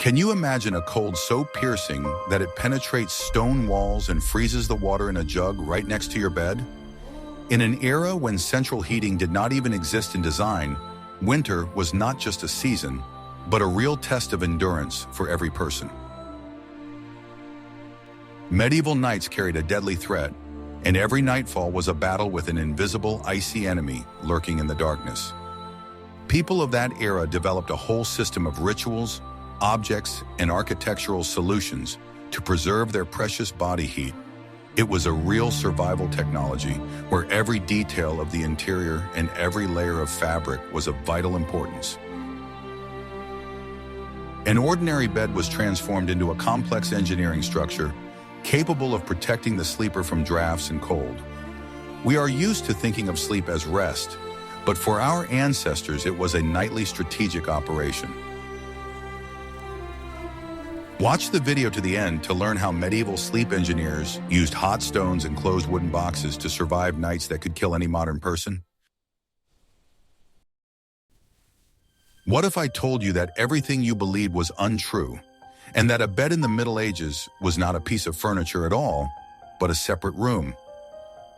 Can you imagine a cold so piercing that it penetrates stone walls and freezes the water in a jug right next to your bed? In an era when central heating did not even exist in design, winter was not just a season, but a real test of endurance for every person. Medieval nights carried a deadly threat, and every nightfall was a battle with an invisible, icy enemy lurking in the darkness. People of that era developed a whole system of rituals, objects, and architectural solutions to preserve their precious body heat. It was a real survival technology where every detail of the interior and every layer of fabric was of vital importance. An ordinary bed was transformed into a complex engineering structure capable of protecting the sleeper from drafts and cold. We are used to thinking of sleep as rest, but for our ancestors it was a nightly strategic operation. Watch the video to the end to learn how medieval sleep engineers used hot stones and closed wooden boxes to survive nights that could kill any modern person. What if I told you that everything you believed was untrue, and that a bed in the Middle Ages was not a piece of furniture at all, but a separate room?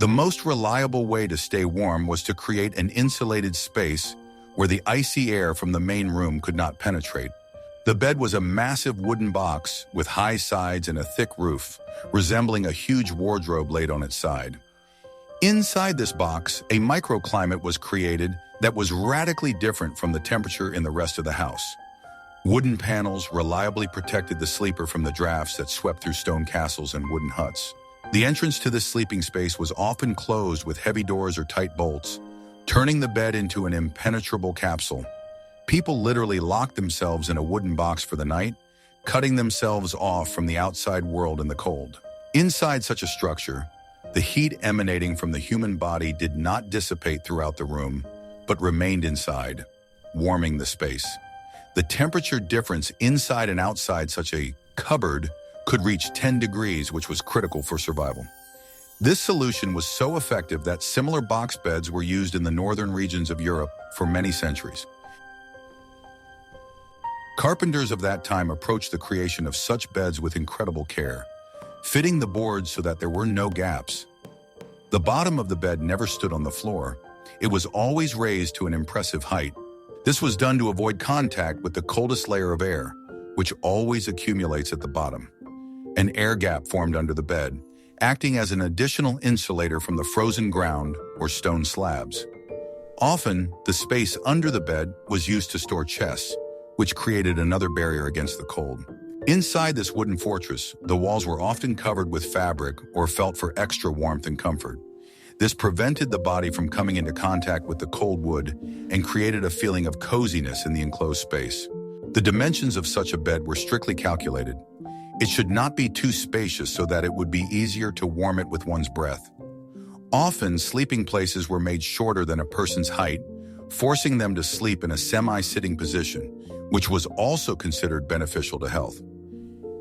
The most reliable way to stay warm was to create an insulated space where the icy air from the main room could not penetrate. The bed was a massive wooden box with high sides and a thick roof, resembling a huge wardrobe laid on its side. Inside this box, a microclimate was created that was radically different from the temperature in the rest of the house. Wooden panels reliably protected the sleeper from the drafts that swept through stone castles and wooden huts. The entrance to this sleeping space was often closed with heavy doors or tight bolts, turning the bed into an impenetrable capsule. People literally locked themselves in a wooden box for the night, cutting themselves off from the outside world in the cold. Inside such a structure, the heat emanating from the human body did not dissipate throughout the room, but remained inside, warming the space. The temperature difference inside and outside such a cupboard could reach 10 degrees, which was critical for survival. This solution was so effective that similar box beds were used in the northern regions of Europe for many centuries. Carpenters of that time approached the creation of such beds with incredible care, fitting the boards so that there were no gaps. The bottom of the bed never stood on the floor. It was always raised to an impressive height. This was done to avoid contact with the coldest layer of air, which always accumulates at the bottom. An air gap formed under the bed, acting as an additional insulator from the frozen ground or stone slabs. Often, the space under the bed was used to store chests, which created another barrier against the cold. Inside this wooden fortress, the walls were often covered with fabric or felt for extra warmth and comfort. This prevented the body from coming into contact with the cold wood and created a feeling of coziness in the enclosed space. The dimensions of such a bed were strictly calculated. It should not be too spacious so that it would be easier to warm it with one's breath. Often, sleeping places were made shorter than a person's height, forcing them to sleep in a semi-sitting position, which was also considered beneficial to health.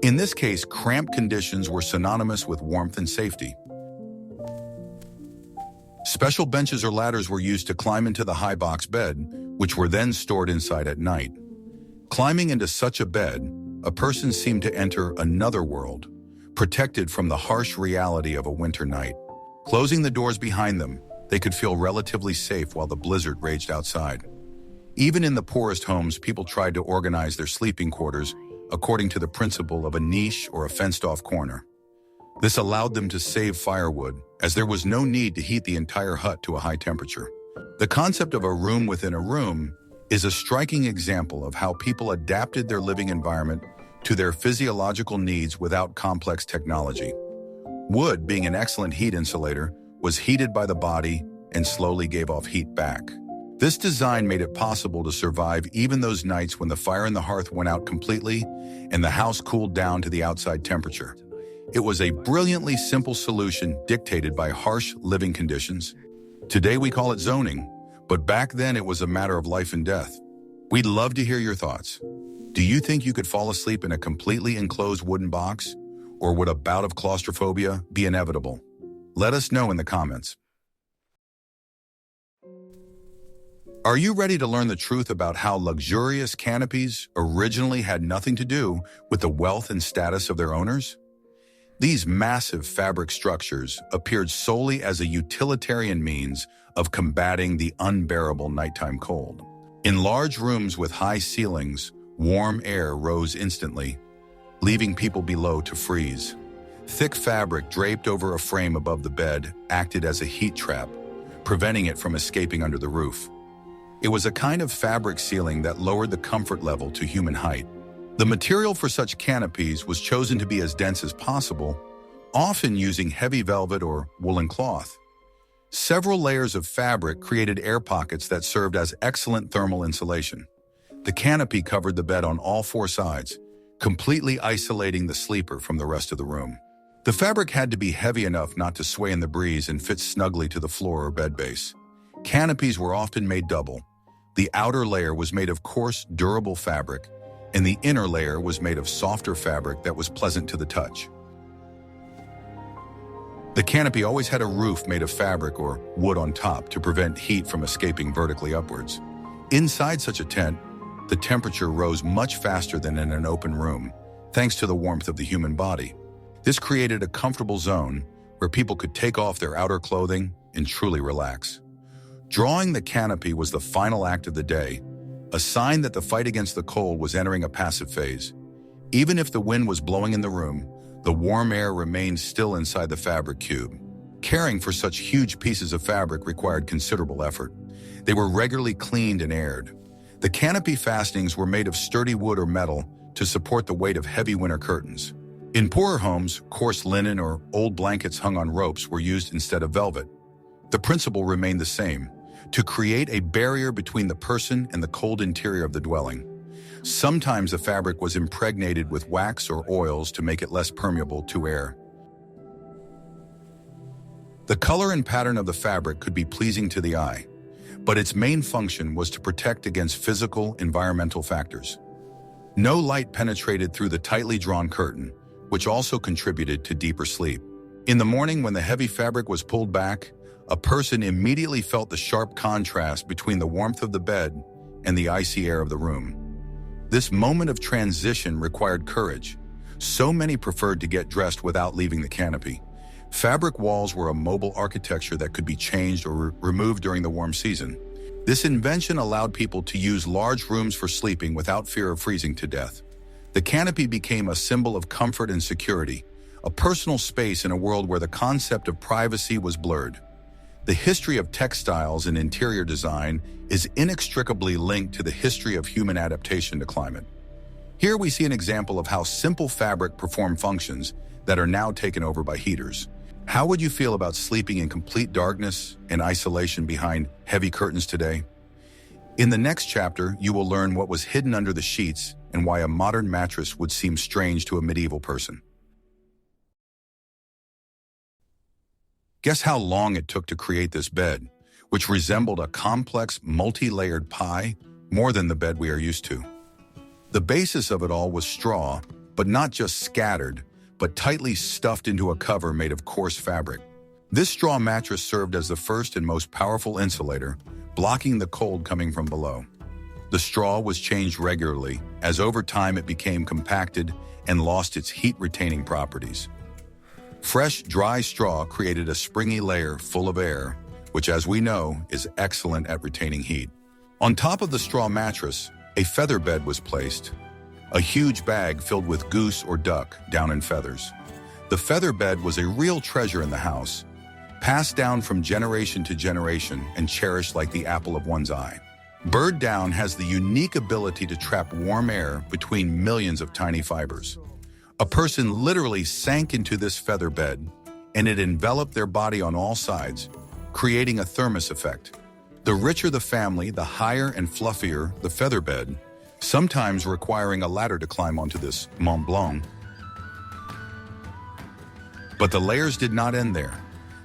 In this case, cramped conditions were synonymous with warmth and safety. Special benches or ladders were used to climb into the high box bed, which were then stored inside at night. Climbing into such a bed, a person seemed to enter another world, protected from the harsh reality of a winter night. Closing the doors behind them, they could feel relatively safe while the blizzard raged outside. Even in the poorest homes, people tried to organize their sleeping quarters according to the principle of a niche or a fenced-off corner. This allowed them to save firewood, as there was no need to heat the entire hut to a high temperature. The concept of a room within a room is a striking example of how people adapted their living environment to their physiological needs without complex technology. Wood, being an excellent heat insulator, was heated by the body and slowly gave off heat back. This design made it possible to survive even those nights when the fire in the hearth went out completely and the house cooled down to the outside temperature. It was a brilliantly simple solution dictated by harsh living conditions. Today we call it zoning, but back then it was a matter of life and death. We'd love to hear your thoughts. Do you think you could fall asleep in a completely enclosed wooden box, or would a bout of claustrophobia be inevitable? Let us know in the comments. Are you ready to learn the truth about how luxurious canopies originally had nothing to do with the wealth and status of their owners? These massive fabric structures appeared solely as a utilitarian means of combating the unbearable nighttime cold. In large rooms with high ceilings, warm air rose instantly, leaving people below to freeze. Thick fabric draped over a frame above the bed acted as a heat trap, preventing it from escaping under the roof. It was a kind of fabric ceiling that lowered the comfort level to human height. The material for such canopies was chosen to be as dense as possible, often using heavy velvet or woolen cloth. Several layers of fabric created air pockets that served as excellent thermal insulation. The canopy covered the bed on all four sides, completely isolating the sleeper from the rest of the room. The fabric had to be heavy enough not to sway in the breeze and fit snugly to the floor or bed base. Canopies were often made double. The outer layer was made of coarse, durable fabric, and the inner layer was made of softer fabric that was pleasant to the touch. The canopy always had a roof made of fabric or wood on top to prevent heat from escaping vertically upwards. Inside such a tent, the temperature rose much faster than in an open room, thanks to the warmth of the human body. This created a comfortable zone where people could take off their outer clothing and truly relax. Drawing the canopy was the final act of the day, a sign that the fight against the cold was entering a passive phase. Even if the wind was blowing in the room, the warm air remained still inside the fabric cube. Caring for such huge pieces of fabric required considerable effort. They were regularly cleaned and aired. The canopy fastenings were made of sturdy wood or metal to support the weight of heavy winter curtains. In poorer homes, coarse linen or old blankets hung on ropes were used instead of velvet. The principle remained the same, to create a barrier between the person and the cold interior of the dwelling. Sometimes the fabric was impregnated with wax or oils to make it less permeable to air. The color and pattern of the fabric could be pleasing to the eye, but its main function was to protect against physical, environmental factors. No light penetrated through the tightly drawn curtain, which also contributed to deeper sleep. In the morning, when the heavy fabric was pulled back, a person immediately felt the sharp contrast between the warmth of the bed and the icy air of the room. This moment of transition required courage. So many preferred to get dressed without leaving the canopy. Fabric walls were a mobile architecture that could be changed or removed during the warm season. This invention allowed people to use large rooms for sleeping without fear of freezing to death. The canopy became a symbol of comfort and security, a personal space in a world where the concept of privacy was blurred. The history of textiles and interior design is inextricably linked to the history of human adaptation to climate. Here we see an example of how simple fabric performed functions that are now taken over by heaters. How would you feel about sleeping in complete darkness and isolation behind heavy curtains today? In the next chapter, you will learn what was hidden under the sheets and why a modern mattress would seem strange to a medieval person. Guess how long it took to create this bed, which resembled a complex, multi-layered pie, more than the bed we are used to. The basis of it all was straw, but not just scattered, but tightly stuffed into a cover made of coarse fabric. This straw mattress served as the first and most powerful insulator, blocking the cold coming from below. The straw was changed regularly, as over time it became compacted and lost its heat-retaining properties. Fresh, dry straw created a springy layer full of air, which, as we know, is excellent at retaining heat. On top of the straw mattress, a feather bed was placed, a huge bag filled with goose or duck down in feathers. The feather bed was a real treasure in the house, passed down from generation to generation and cherished like the apple of one's eye. Bird down has the unique ability to trap warm air between millions of tiny fibers. A person literally sank into this feather bed, and it enveloped their body on all sides, creating a thermos effect. The richer the family, the higher and fluffier the feather bed, sometimes requiring a ladder to climb onto this Mont Blanc. But the layers did not end there.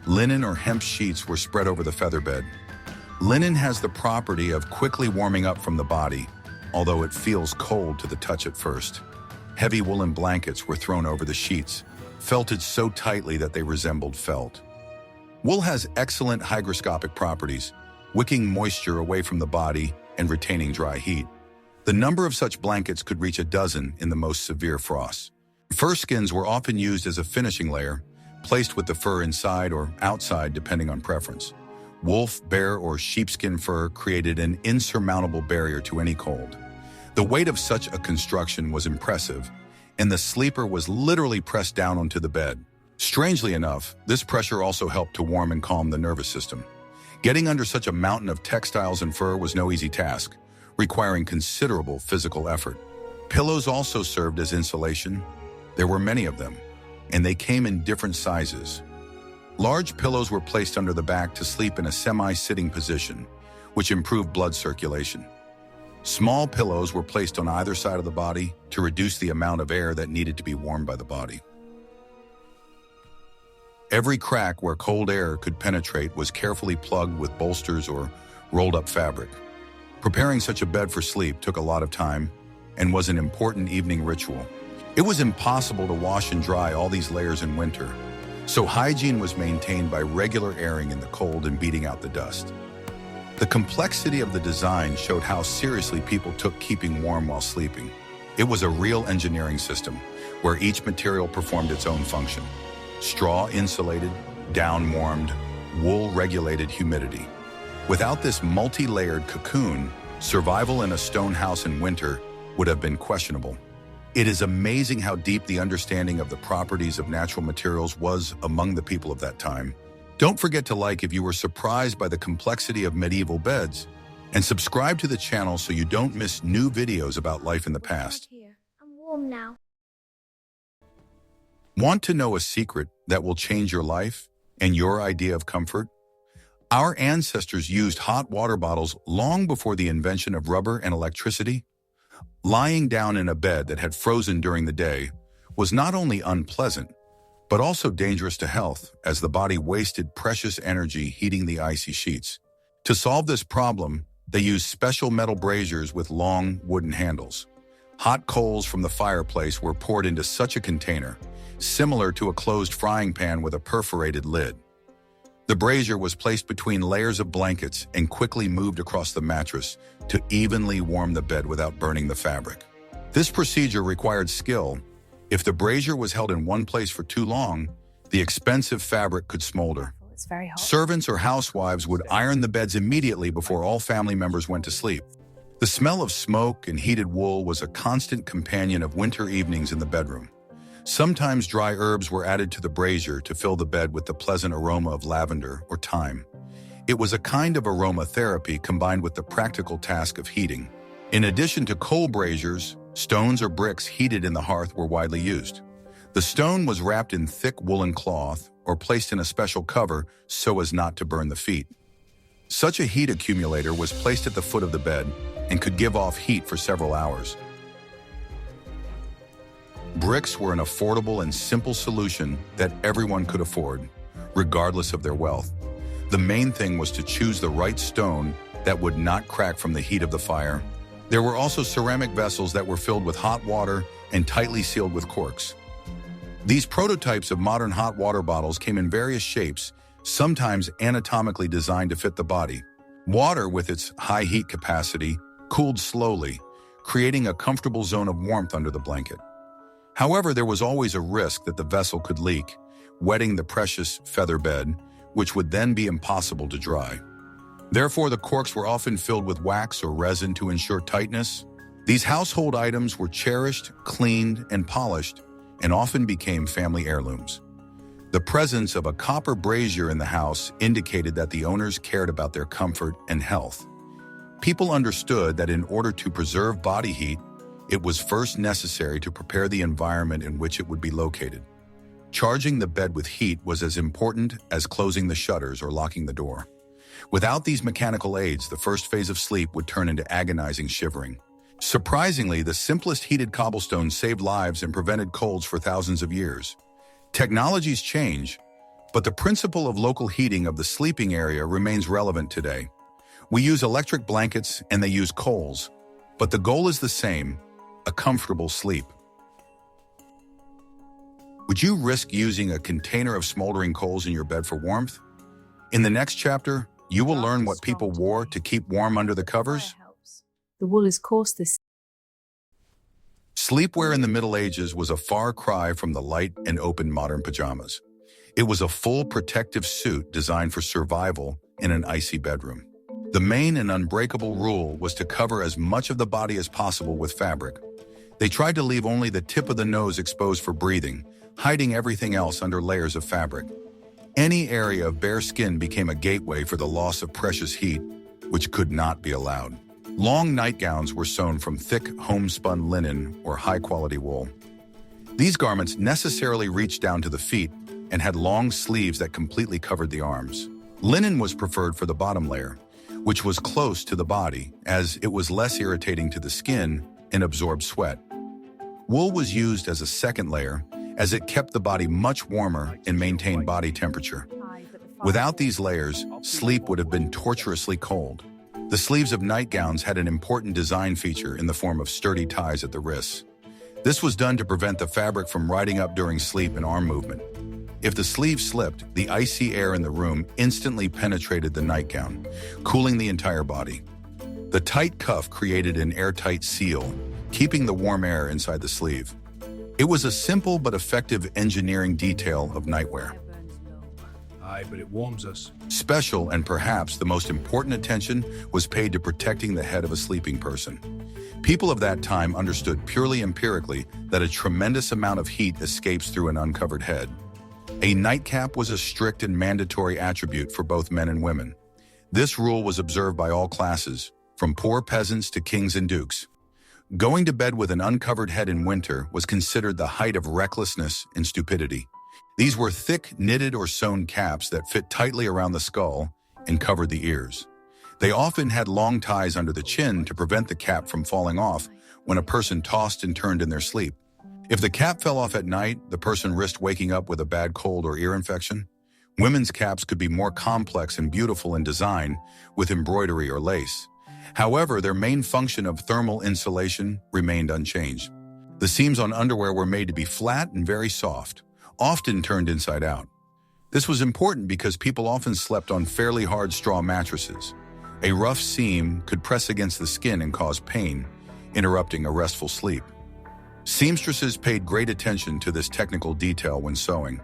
Linen or hemp sheets were spread over the feather bed. Linen has the property of quickly warming up from the body, although it feels cold to the touch at first. Heavy woolen blankets were thrown over the sheets, felted so tightly that they resembled felt. Wool has excellent hygroscopic properties, wicking moisture away from the body and retaining dry heat. The number of such blankets could reach a dozen in the most severe frosts. Fur skins were often used as a finishing layer, placed with the fur inside or outside depending on preference. Wolf, bear, or sheepskin fur created an insurmountable barrier to any cold. The weight of such a construction was impressive, and the sleeper was literally pressed down onto the bed. Strangely enough, this pressure also helped to warm and calm the nervous system. Getting under such a mountain of textiles and fur was no easy task, requiring considerable physical effort. Pillows also served as insulation. There were many of them, and they came in different sizes. Large pillows were placed under the back to sleep in a semi-sitting position, which improved blood circulation. Small pillows were placed on either side of the body to reduce the amount of air that needed to be warmed by the body. Every crack where cold air could penetrate was carefully plugged with bolsters or rolled-up fabric. Preparing such a bed for sleep took a lot of time and was an important evening ritual. It was impossible to wash and dry all these layers in winter, so hygiene was maintained by regular airing in the cold and beating out the dust. The complexity of the design showed how seriously people took keeping warm while sleeping. It was a real engineering system, where each material performed its own function. Straw insulated, down warmed, wool regulated humidity. Without this multi-layered cocoon, survival in a stone house in winter would have been questionable. It is amazing how deep the understanding of the properties of natural materials was among the people of that time. Don't forget to like if you were surprised by the complexity of medieval beds, and subscribe to the channel so you don't miss new videos about life in the past. I'm warm now. Want to know a secret that will change your life and your idea of comfort? Our ancestors used hot water bottles long before the invention of rubber and electricity. Lying down in a bed that had frozen during the day was not only unpleasant, but also dangerous to health, as the body wasted precious energy heating the icy sheets. To solve this problem, they used special metal braziers with long wooden handles. Hot coals from the fireplace were poured into such a container, similar to a closed frying pan with a perforated lid. The brazier was placed between layers of blankets and quickly moved across the mattress to evenly warm the bed without burning the fabric. This procedure required skill. If the brazier was held in one place for too long, the expensive fabric could smolder. It's very hot. Servants or housewives would iron the beds immediately before all family members went to sleep. The smell of smoke and heated wool was a constant companion of winter evenings in the bedroom. Sometimes dry herbs were added to the brazier to fill the bed with the pleasant aroma of lavender or thyme. It was a kind of aromatherapy combined with the practical task of heating. In addition to coal braziers, stones or bricks heated in the hearth were widely used. The stone was wrapped in thick woolen cloth or placed in a special cover so as not to burn the feet. Such a heat accumulator was placed at the foot of the bed and could give off heat for several hours. Bricks were an affordable and simple solution that everyone could afford, regardless of their wealth. The main thing was to choose the right stone that would not crack from the heat of the fire. There were also ceramic vessels that were filled with hot water and tightly sealed with corks. These prototypes of modern hot water bottles came in various shapes, sometimes anatomically designed to fit the body. Water, with its high heat capacity, cooled slowly, creating a comfortable zone of warmth under the blanket. However, there was always a risk that the vessel could leak, wetting the precious feather bed, which would then be impossible to dry. Therefore, the corks were often filled with wax or resin to ensure tightness. These household items were cherished, cleaned, and polished, and often became family heirlooms. The presence of a copper brazier in the house indicated that the owners cared about their comfort and health. People understood that in order to preserve body heat, it was first necessary to prepare the environment in which it would be located. Charging the bed with heat was as important as closing the shutters or locking the door. Without these mechanical aids, the first phase of sleep would turn into agonizing shivering. Surprisingly, the simplest heated cobblestone saved lives and prevented colds for thousands of years. Technologies change, but the principle of local heating of the sleeping area remains relevant today. We use electric blankets and they use coals, but the goal is the same: a comfortable sleep. Would you risk using a container of smoldering coals in your bed for warmth? In the next chapter, you will learn what people wore to keep warm under the covers. The wool is coarse this. Sleepwear in the Middle Ages was a far cry from the light and open modern pajamas. It was a full protective suit designed for survival in an icy bedroom. The main and unbreakable rule was to cover as much of the body as possible with fabric. They tried to leave only the tip of the nose exposed for breathing, hiding everything else under layers of fabric. Any area of bare skin became a gateway for the loss of precious heat, which could not be allowed. Long nightgowns were sewn from thick, homespun linen or high-quality wool. These garments necessarily reached down to the feet and had long sleeves that completely covered the arms. Linen was preferred for the bottom layer, which was close to the body, as it was less irritating to the skin and absorbed sweat. Wool was used as a second layer, as it kept the body much warmer and maintained body temperature. Without these layers, sleep would have been torturously cold. The sleeves of nightgowns had an important design feature in the form of sturdy ties at the wrists. This was done to prevent the fabric from riding up during sleep and arm movement. If the sleeve slipped, the icy air in the room instantly penetrated the nightgown, cooling the entire body. The tight cuff created an airtight seal, keeping the warm air inside the sleeve. It was a simple but effective engineering detail of nightwear. Aye, but it warms us. Special and perhaps the most important attention was paid to protecting the head of a sleeping person. People of that time understood purely empirically that a tremendous amount of heat escapes through an uncovered head. A nightcap was a strict and mandatory attribute for both men and women. This rule was observed by all classes, from poor peasants to kings and dukes. Going to bed with an uncovered head in winter was considered the height of recklessness and stupidity. These were thick, knitted or sewn caps that fit tightly around the skull and covered the ears. They often had long ties under the chin to prevent the cap from falling off when a person tossed and turned in their sleep. If the cap fell off at night, the person risked waking up with a bad cold or ear infection. Women's caps could be more complex and beautiful in design, with embroidery or lace. However, their main function of thermal insulation remained unchanged. The seams on underwear were made to be flat and very soft, often turned inside out. This was important because people often slept on fairly hard straw mattresses. A rough seam could press against the skin and cause pain, interrupting a restful sleep. Seamstresses paid great attention to this technical detail when sewing.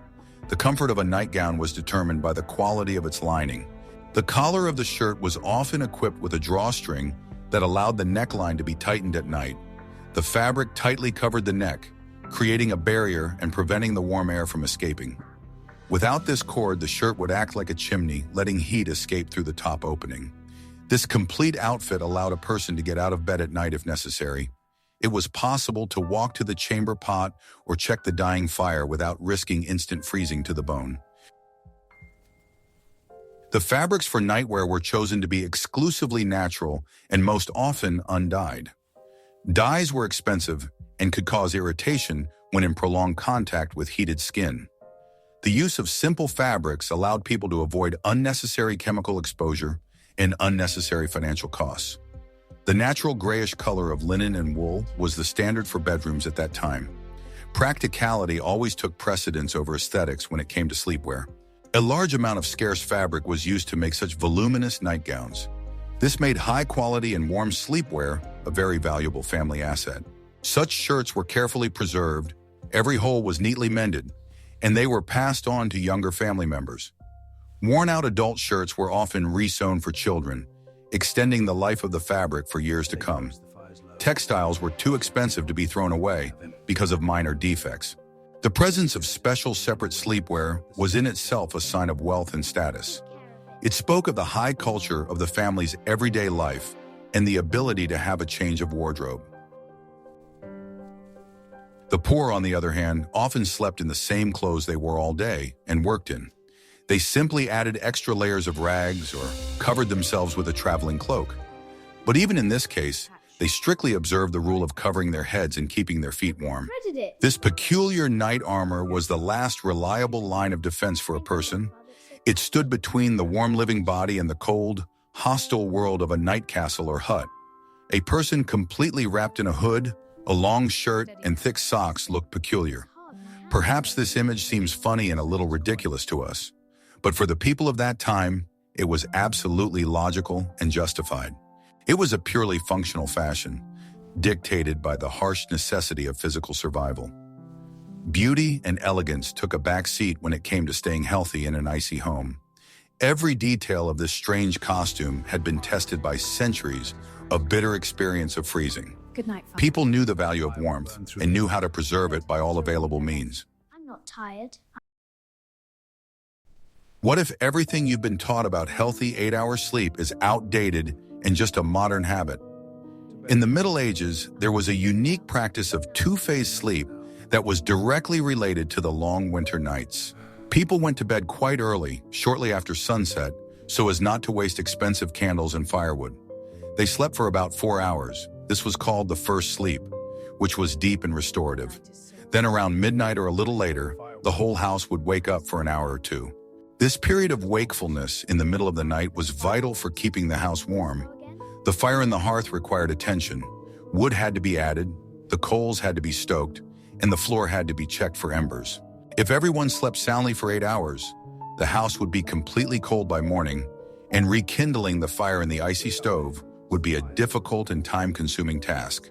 The comfort of a nightgown was determined by the quality of its lining. The collar of the shirt was often equipped with a drawstring that allowed the neckline to be tightened at night. The fabric tightly covered the neck, creating a barrier and preventing the warm air from escaping. Without this cord, the shirt would act like a chimney, letting heat escape through the top opening. This complete outfit allowed a person to get out of bed at night if necessary. It was possible to walk to the chamber pot or check the dying fire without risking instant freezing to the bone. The fabrics for nightwear were chosen to be exclusively natural and most often undyed. Dyes were expensive and could cause irritation when in prolonged contact with heated skin. The use of simple fabrics allowed people to avoid unnecessary chemical exposure and unnecessary financial costs. The natural grayish color of linen and wool was the standard for bedrooms at that time. Practicality always took precedence over aesthetics when it came to sleepwear. A large amount of scarce fabric was used to make such voluminous nightgowns. This made high-quality and warm sleepwear a very valuable family asset. Such shirts were carefully preserved, every hole was neatly mended, and they were passed on to younger family members. Worn-out adult shirts were often resewn for children, extending the life of the fabric for years to come. Textiles were too expensive to be thrown away because of minor defects. The presence of special separate sleepwear was in itself a sign of wealth and status. It spoke of the high culture of the family's everyday life and the ability to have a change of wardrobe. The poor, on the other hand, often slept in the same clothes they wore all day and worked in. They simply added extra layers of rags or covered themselves with a traveling cloak. But even in this case, they strictly observed the rule of covering their heads and keeping their feet warm. This peculiar night armor was the last reliable line of defense for a person. It stood between the warm living body and the cold, hostile world of a night castle or hut. A person completely wrapped in a hood, a long shirt, and thick socks looked peculiar. Perhaps this image seems funny and a little ridiculous to us, but for the people of that time, It was absolutely logical and justified. It was a purely functional fashion, dictated by the harsh necessity of physical survival. Beauty and elegance took a back seat when it came to staying healthy in an icy home. Every detail of this strange costume had been tested by centuries of bitter experience of freezing. Good night, Father. People knew the value of warmth and knew how to preserve it by all available means. I'm not tired. What if everything you've been taught about healthy 8-hour sleep is outdated and just a modern habit? In the Middle Ages, there was a unique practice of two-phase sleep that was directly related to the long winter nights. People went to bed quite early, shortly after sunset, so as not to waste expensive candles and firewood. They slept for about 4 hours. This was called the first sleep, which was deep and restorative. Then around midnight or a little later, the whole house would wake up for an hour or two. This period of wakefulness in the middle of the night was vital for keeping the house warm. The fire in the hearth required attention. Wood had to be added, the coals had to be stoked, and the floor had to be checked for embers. If everyone slept soundly for 8 hours, the house would be completely cold by morning, and rekindling the fire in the icy stove would be a difficult and time-consuming task.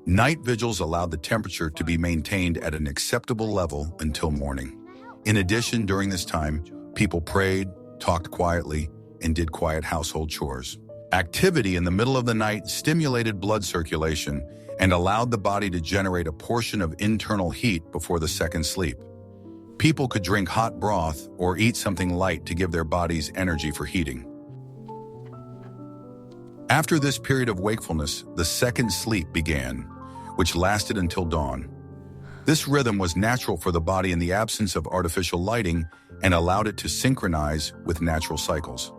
Night vigils allowed the temperature to be maintained at an acceptable level until morning. In addition, during this time, people prayed, talked quietly, and did quiet household chores. Activity in the middle of the night stimulated blood circulation and allowed the body to generate a portion of internal heat before the second sleep. People could drink hot broth or eat something light to give their bodies energy for heating. After this period of wakefulness, the second sleep began, which lasted until dawn. This rhythm was natural for the body in the absence of artificial lighting and allowed it to synchronize with natural cycles.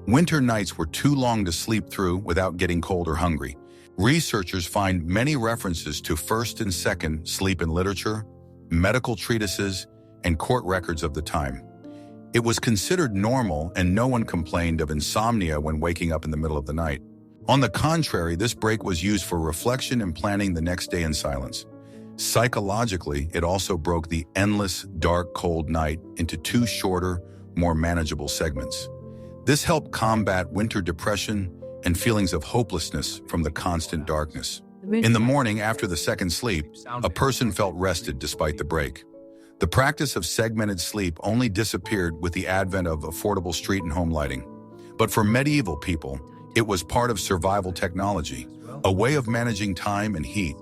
Winter nights were too long to sleep through without getting cold or hungry. Researchers find many references to first and second sleep in literature, medical treatises, and court records of the time. It was considered normal and no one complained of insomnia when waking up in the middle of the night. On the contrary, this break was used for reflection and planning the next day in silence. Psychologically, it also broke the endless, dark, cold night into 2 shorter, more manageable segments. This helped combat winter depression and feelings of hopelessness from the constant darkness. In the morning after the second sleep, a person felt rested despite the break. The practice of segmented sleep only disappeared with the advent of affordable street and home lighting. But for medieval people, it was part of survival technology, a way of managing time and heat.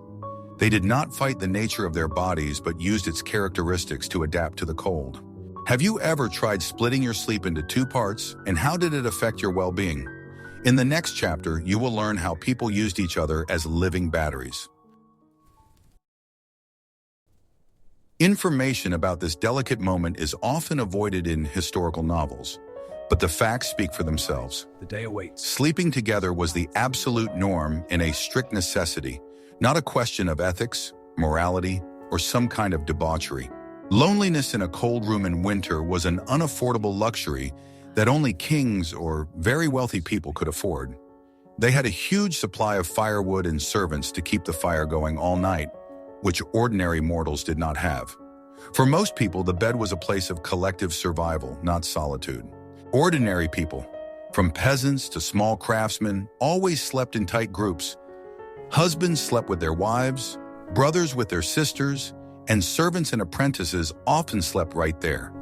They did not fight the nature of their bodies but used its characteristics to adapt to the cold. Have you ever tried splitting your sleep into 2 parts, and how did it affect your well-being? In the next chapter, you will learn how people used each other as living batteries. Information about this delicate moment is often avoided in historical novels, but the facts speak for themselves. The day awaits. Sleeping together was the absolute norm and a strict necessity, not a question of ethics, morality, or some kind of debauchery. Loneliness in a cold room in winter was an unaffordable luxury that only kings or very wealthy people could afford. They had a huge supply of firewood and servants to keep the fire going all night, which ordinary mortals did not have. For most people, the bed was a place of collective survival, not solitude. Ordinary people, from peasants to small craftsmen, always slept in tight groups. Husbands slept with their wives, brothers with their sisters, and servants and apprentices often slept right there,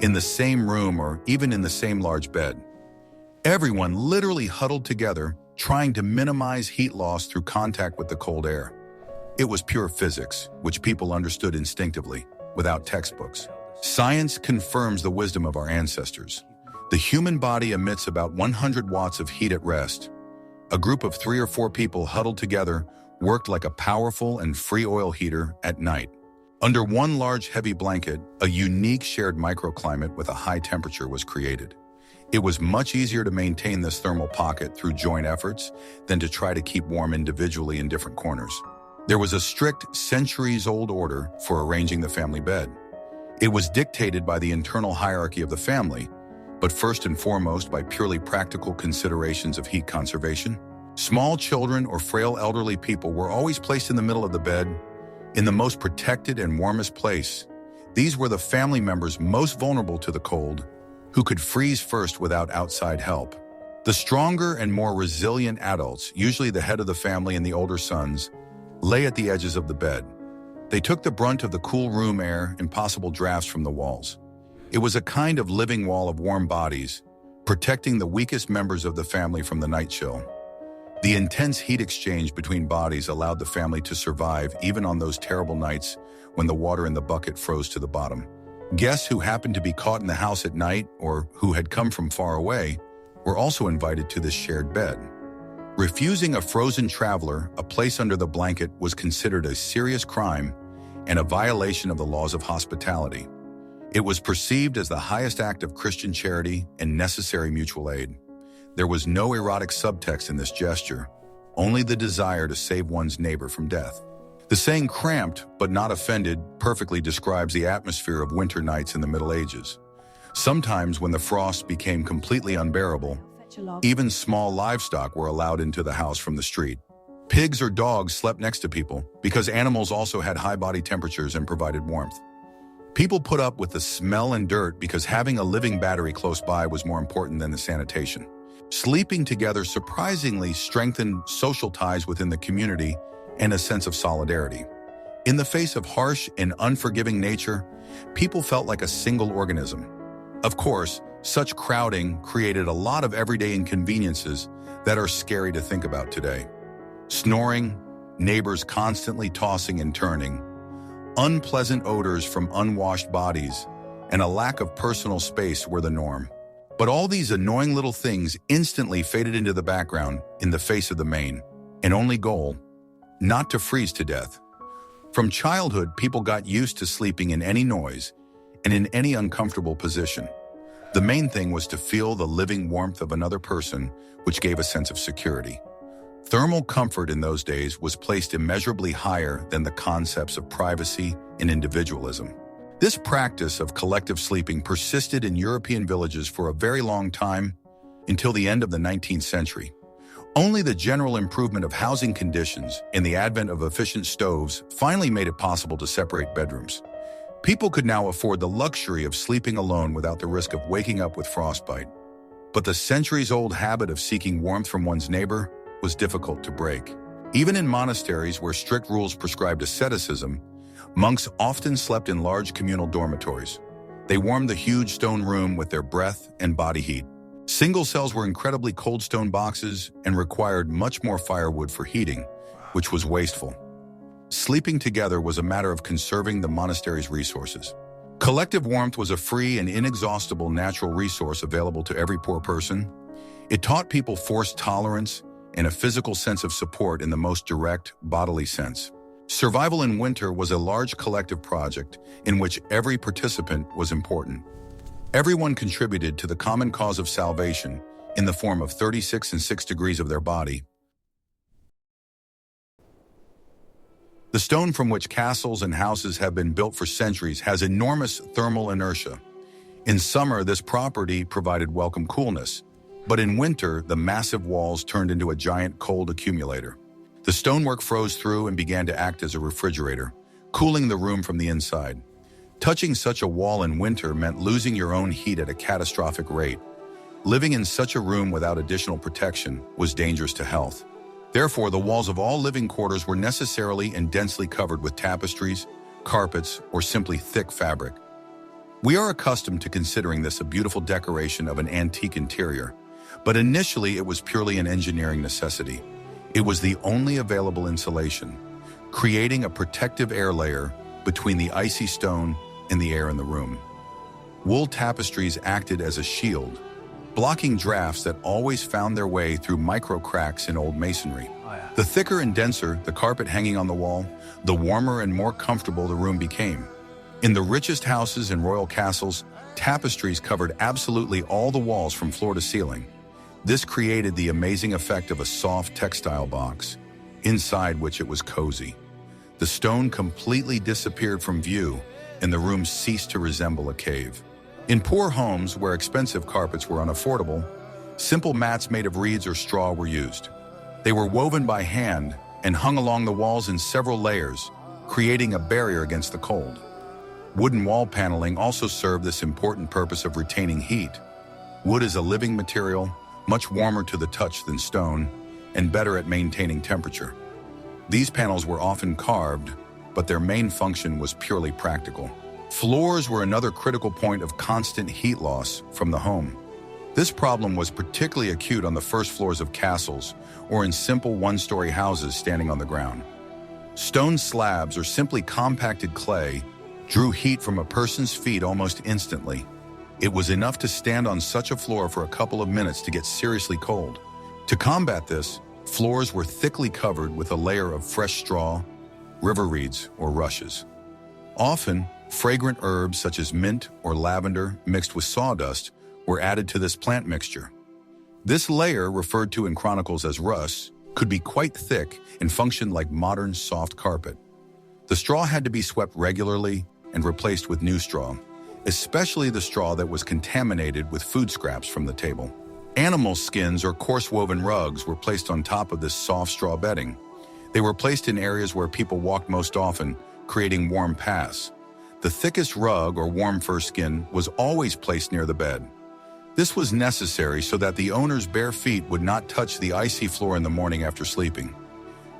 in the same room or even in the same large bed. Everyone literally huddled together, trying to minimize heat loss through contact with the cold air. It was pure physics, which people understood instinctively, without textbooks. Science confirms the wisdom of our ancestors. The human body emits about 100 watts of heat at rest. A group of 3 or 4 people huddled together worked like a powerful and free oil heater at night. Under one large heavy blanket, a unique shared microclimate with a high temperature was created. It was much easier to maintain this thermal pocket through joint efforts than to try to keep warm individually in different corners. There was a strict, centuries-old order for arranging the family bed. It was dictated by the internal hierarchy of the family, but first and foremost by purely practical considerations of heat conservation. Small children or frail elderly people were always placed in the middle of the bed, in the most protected and warmest place. These were the family members most vulnerable to the cold, who could freeze first without outside help. The stronger and more resilient adults, usually the head of the family and the older sons, lay at the edges of the bed. They took the brunt of the cool room air and possible drafts from the walls. It was a kind of living wall of warm bodies, protecting the weakest members of the family from the night chill. The intense heat exchange between bodies allowed the family to survive even on those terrible nights when the water in the bucket froze to the bottom. Guests who happened to be caught in the house at night or who had come from far away were also invited to this shared bed. Refusing a frozen traveler a place under the blanket was considered a serious crime and a violation of the laws of hospitality. It was perceived as the highest act of Christian charity and necessary mutual aid. There was no erotic subtext in this gesture, only the desire to save one's neighbor from death. The saying "cramped but not offended" perfectly describes the atmosphere of winter nights in the Middle Ages. Sometimes when the frost became completely unbearable, even small livestock were allowed into the house from the street. Pigs or dogs slept next to people because animals also had high body temperatures and provided warmth. People put up with the smell and dirt because having a living battery close by was more important than the sanitation. Sleeping together surprisingly strengthened social ties within the community and a sense of solidarity. In the face of harsh and unforgiving nature, people felt like a single organism. Of course, such crowding created a lot of everyday inconveniences that are scary to think about today. Snoring, neighbors constantly tossing and turning, unpleasant odors from unwashed bodies, and a lack of personal space were the norm. But all these annoying little things instantly faded into the background in the face of the main and only goal: not to freeze to death. From childhood, people got used to sleeping in any noise and in any uncomfortable position. The main thing was to feel the living warmth of another person, which gave a sense of security. Thermal comfort in those days was placed immeasurably higher than the concepts of privacy and individualism. This practice of collective sleeping persisted in European villages for a very long time, until the end of the 19th century. Only the general improvement of housing conditions and the advent of efficient stoves finally made it possible to separate bedrooms. People could now afford the luxury of sleeping alone without the risk of waking up with frostbite. But the centuries-old habit of seeking warmth from one's neighbor was difficult to break. Even in monasteries where strict rules prescribed asceticism, monks often slept in large communal dormitories. They warmed the huge stone room with their breath and body heat. Single cells were incredibly cold stone boxes and required much more firewood for heating, which was wasteful. Sleeping together was a matter of conserving the monastery's resources. Collective warmth was a free and inexhaustible natural resource available to every poor person. It taught people forced tolerance and a physical sense of support in the most direct, bodily sense. Survival in winter was a large collective project in which every participant was important. Everyone contributed to the common cause of salvation in the form of 36 and 6 degrees of their body. The stone from which castles and houses have been built for centuries has enormous thermal inertia. In summer, this property provided welcome coolness, but in winter, the massive walls turned into a giant cold accumulator. The stonework froze through and began to act as a refrigerator, cooling the room from the inside. Touching such a wall in winter meant losing your own heat at a catastrophic rate. Living in such a room without additional protection was dangerous to health. Therefore, the walls of all living quarters were necessarily and densely covered with tapestries, carpets, or simply thick fabric. We are accustomed to considering this a beautiful decoration of an antique interior, but initially it was purely an engineering necessity. It was the only available insulation, creating a protective air layer between the icy stone and the air in the room. Wool tapestries acted as a shield, blocking drafts that always found their way through micro cracks in old masonry. The thicker and denser the carpet hanging on the wall, the warmer and more comfortable the room became. In the richest houses and royal castles, tapestries covered absolutely all the walls from floor to ceiling. This created the amazing effect of a soft textile box, inside which it was cozy. The stone completely disappeared from view, and the room ceased to resemble a cave. In poor homes where expensive carpets were unaffordable, simple mats made of reeds or straw were used. They were woven by hand and hung along the walls in several layers, creating a barrier against the cold. Wooden wall paneling also served this important purpose of retaining heat. Wood is a living material, much warmer to the touch than stone, and better at maintaining temperature. These panels were often carved, but their main function was purely practical. Floors were another critical point of constant heat loss from the home. This problem was particularly acute on the first floors of castles or in simple one-story houses standing on the ground. Stone slabs or simply compacted clay drew heat from a person's feet almost instantly. It was enough to stand on such a floor for a couple of minutes to get seriously cold. To combat this, floors were thickly covered with a layer of fresh straw, river reeds, or rushes. Often, fragrant herbs such as mint or lavender mixed with sawdust were added to this plant mixture. This layer, referred to in chronicles as russ, could be quite thick and functioned like modern soft carpet. The straw had to be swept regularly and replaced with new straw, especially the straw that was contaminated with food scraps from the table. Animal skins or coarse woven rugs were placed on top of this soft straw bedding. They were placed in areas where people walked most often, creating warm paths. The thickest rug or warm fur skin was always placed near the bed. This was necessary so that the owner's bare feet would not touch the icy floor in the morning after sleeping.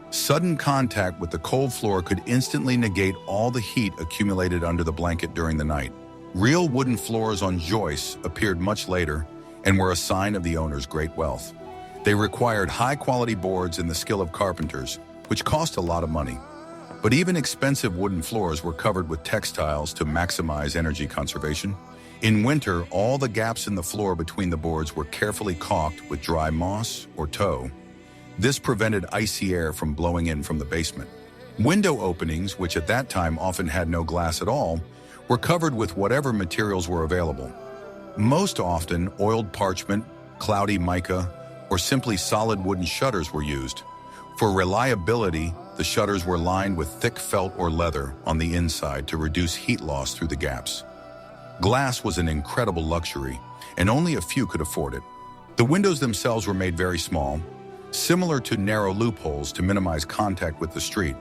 Sudden contact with the cold floor could instantly negate all the heat accumulated under the blanket during the night. Real wooden floors on joists appeared much later and were a sign of the owner's great wealth. They required high-quality boards and the skill of carpenters, which cost a lot of money. But even expensive wooden floors were covered with textiles to maximize energy conservation. In winter, all the gaps in the floor between the boards were carefully caulked with dry moss or tow. This prevented icy air from blowing in from the basement. Window openings, which at that time often had no glass at all, were covered with whatever materials were available. Most often, oiled parchment, cloudy mica, or simply solid wooden shutters were used. For reliability, the shutters were lined with thick felt or leather on the inside to reduce heat loss through the gaps. Glass was an incredible luxury, and only a few could afford it. The windows themselves were made very small, similar to narrow loopholes to minimize contact with the street.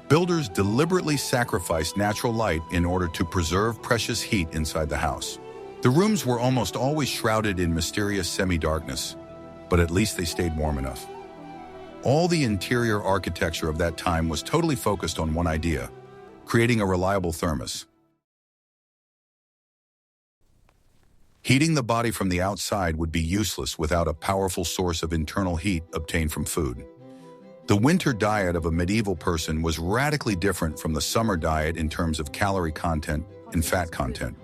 Builders deliberately sacrificed natural light in order to preserve precious heat inside the house. The rooms were almost always shrouded in mysterious semi-darkness, but at least they stayed warm enough. All the interior architecture of that time was totally focused on one idea: creating a reliable thermos. Heating the body from the outside would be useless without a powerful source of internal heat obtained from food. The winter diet of a medieval person was radically different from the summer diet in terms of calorie content and fat content.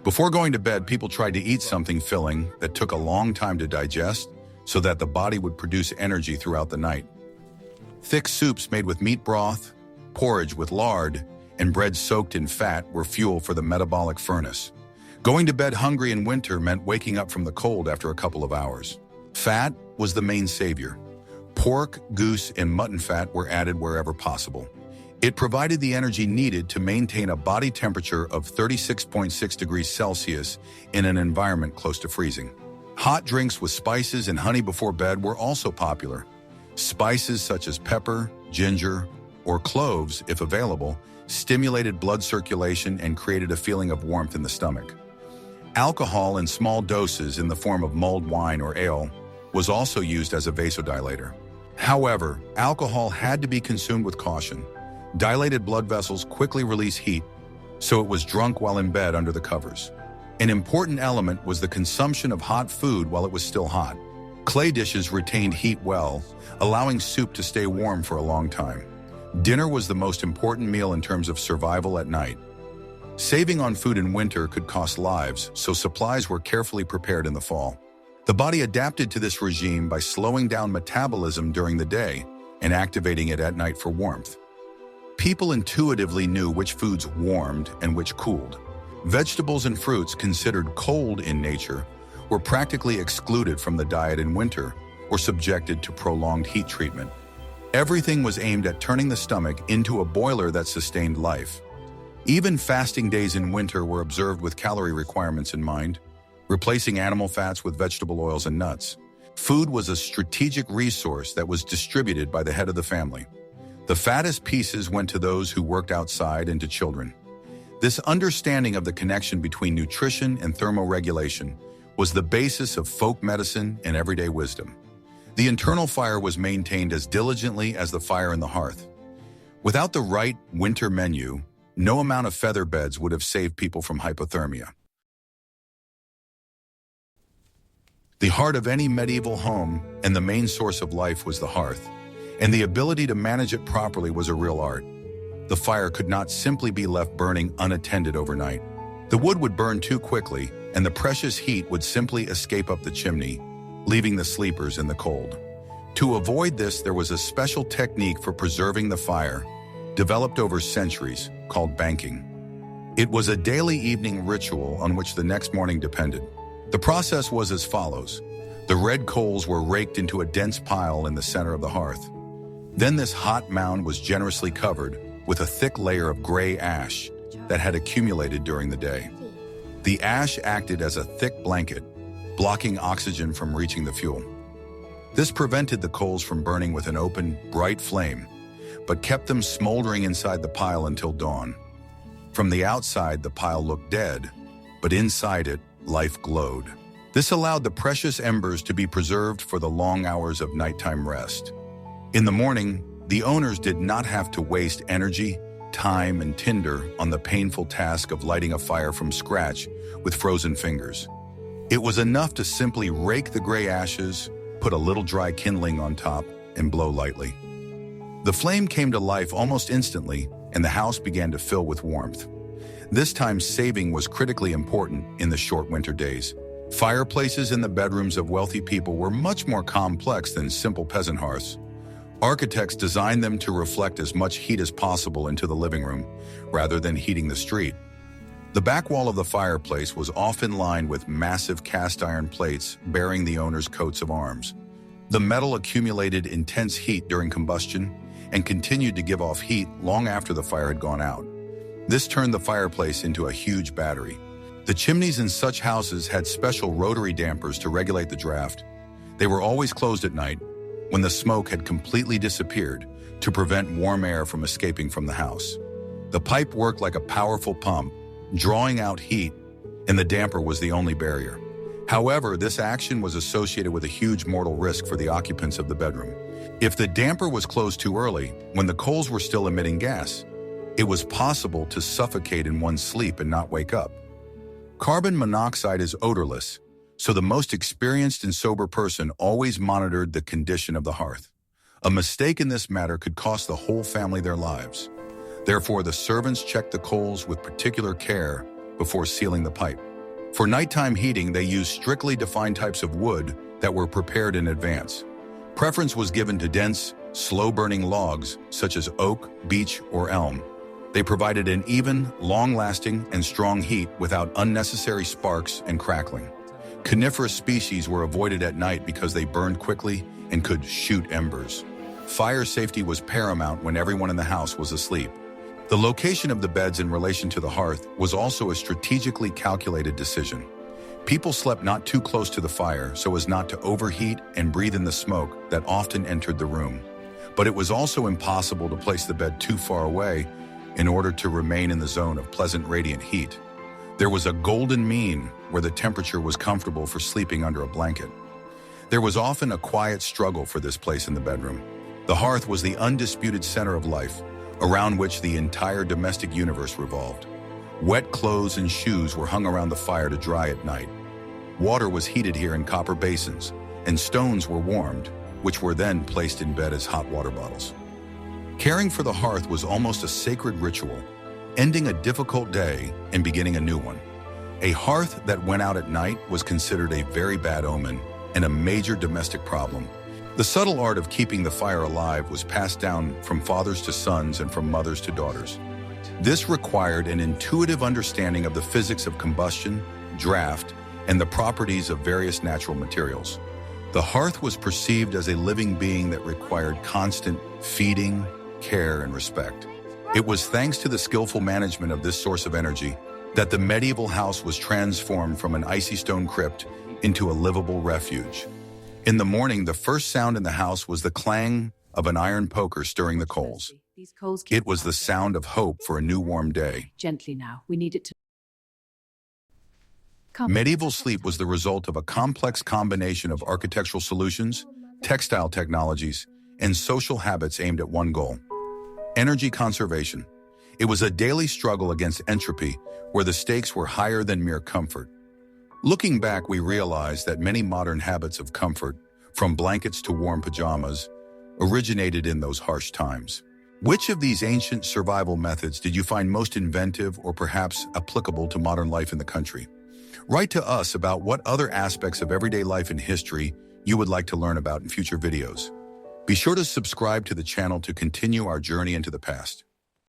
Before going to bed, people tried to eat something filling that took a long time to digest so that the body would produce energy throughout the night. Thick soups made with meat broth, porridge with lard, and bread soaked in fat were fuel for the metabolic furnace. Going to bed hungry in winter meant waking up from the cold after a couple of hours. Fat was the main savior. Pork, goose, and mutton fat were added wherever possible. It provided the energy needed to maintain a body temperature of 36.6 degrees Celsius in an environment close to freezing. Hot drinks with spices and honey before bed were also popular. Spices such as pepper, ginger, or cloves, if available, stimulated blood circulation and created a feeling of warmth in the stomach. Alcohol in small doses in the form of mulled wine or ale was also used as a vasodilator. However, alcohol had to be consumed with caution. Dilated blood vessels quickly release heat, so it was drunk while in bed under the covers. An important element was the consumption of hot food while it was still hot. Clay dishes retained heat well, allowing soup to stay warm for a long time. Dinner was the most important meal in terms of survival at night. Saving on food in winter could cost lives, so supplies were carefully prepared in the fall. The body adapted to this regime by slowing down metabolism during the day and activating it at night for warmth. People intuitively knew which foods warmed and which cooled. Vegetables and fruits considered cold in nature were practically excluded from the diet in winter or subjected to prolonged heat treatment. Everything was aimed at turning the stomach into a boiler that sustained life. Even fasting days in winter were observed with calorie requirements in mind, replacing animal fats with vegetable oils and nuts. Food was a strategic resource that was distributed by the head of the family. The fattest pieces went to those who worked outside and to children. This understanding of the connection between nutrition and thermoregulation was the basis of folk medicine and everyday wisdom. The internal fire was maintained as diligently as the fire in the hearth. Without the right winter menu, no amount of feather beds would have saved people from hypothermia. The heart of any medieval home and the main source of life was the hearth, and the ability to manage it properly was a real art. The fire could not simply be left burning unattended overnight. The wood would burn too quickly, and the precious heat would simply escape up the chimney, leaving the sleepers in the cold. To avoid this, there was a special technique for preserving the fire, developed over centuries, called banking. It was a daily evening ritual on which the next morning depended. The process was as follows. The red coals were raked into a dense pile in the center of the hearth. Then this hot mound was generously covered with a thick layer of gray ash that had accumulated during the day. The ash acted as a thick blanket, blocking oxygen from reaching the fuel. This prevented the coals from burning with an open, bright flame, but kept them smoldering inside the pile until dawn. From the outside, the pile looked dead, but inside it, life glowed. This allowed the precious embers to be preserved for the long hours of nighttime rest. In the morning, the owners did not have to waste energy, time, and tinder on the painful task of lighting a fire from scratch with frozen fingers. It was enough to simply rake the gray ashes, put a little dry kindling on top, and blow lightly. The flame came to life almost instantly, and the house began to fill with warmth. This time, saving was critically important in the short winter days. Fireplaces in the bedrooms of wealthy people were much more complex than simple peasant hearths. Architects designed them to reflect as much heat as possible into the living room, rather than heating the street. The back wall of the fireplace was often lined with massive cast iron plates bearing the owner's coats of arms. The metal accumulated intense heat during combustion and continued to give off heat long after the fire had gone out. This turned the fireplace into a huge battery. The chimneys in such houses had special rotary dampers to regulate the draft. They were always closed at night, when the smoke had completely disappeared, to prevent warm air from escaping from the house. The pipe worked like a powerful pump, drawing out heat, and the damper was the only barrier. However, this action was associated with a huge mortal risk for the occupants of the bedroom. If the damper was closed too early, when the coals were still emitting gas, it was possible to suffocate in one's sleep and not wake up. Carbon monoxide is odorless, so the most experienced and sober person always monitored the condition of the hearth. A mistake in this matter could cost the whole family their lives. Therefore, the servants checked the coals with particular care before sealing the pipe. For nighttime heating, they used strictly defined types of wood that were prepared in advance. Preference was given to dense, slow-burning logs such as oak, beech, or elm. They provided an even, long-lasting, and strong heat without unnecessary sparks and crackling. Coniferous species were avoided at night because they burned quickly and could shoot embers. Fire safety was paramount when everyone in the house was asleep. The location of the beds in relation to the hearth was also a strategically calculated decision. People slept not too close to the fire so as not to overheat and breathe in the smoke that often entered the room. But it was also impossible to place the bed too far away in order to remain in the zone of pleasant radiant heat. There was a golden mean where the temperature was comfortable for sleeping under a blanket. There was often a quiet struggle for this place in the bedroom. The hearth was the undisputed center of life, around which the entire domestic universe revolved. Wet clothes and shoes were hung around the fire to dry at night. Water was heated here in copper basins, and stones were warmed, which were then placed in bed as hot water bottles. Caring for the hearth was almost a sacred ritual, ending a difficult day and beginning a new one. A hearth that went out at night was considered a very bad omen and a major domestic problem. The subtle art of keeping the fire alive was passed down from fathers to sons and from mothers to daughters. This required an intuitive understanding of the physics of combustion, draft, and the properties of various natural materials. The hearth was perceived as a living being that required constant feeding, care, and respect. It was thanks to the skillful management of this source of energy that the medieval house was transformed from an icy stone crypt into a livable refuge. In the morning, the first sound in the house was the clang of an iron poker stirring the coals. These coals keep It was the sound of hope for a new warm day. gently now. We need it to come. Medieval sleep was the result of a complex combination of architectural solutions, textile technologies, and social habits aimed at one goal: energy conservation. It was a daily struggle against entropy, where the stakes were higher than mere comfort. Looking back, we realize that many modern habits of comfort, from blankets to warm pajamas, originated in those harsh times. Which of these ancient survival methods did you find most inventive or perhaps applicable to modern life in the country? Write to us about what other aspects of everyday life and history you would like to learn about in future videos. Be sure to subscribe to the channel to continue our journey into the past.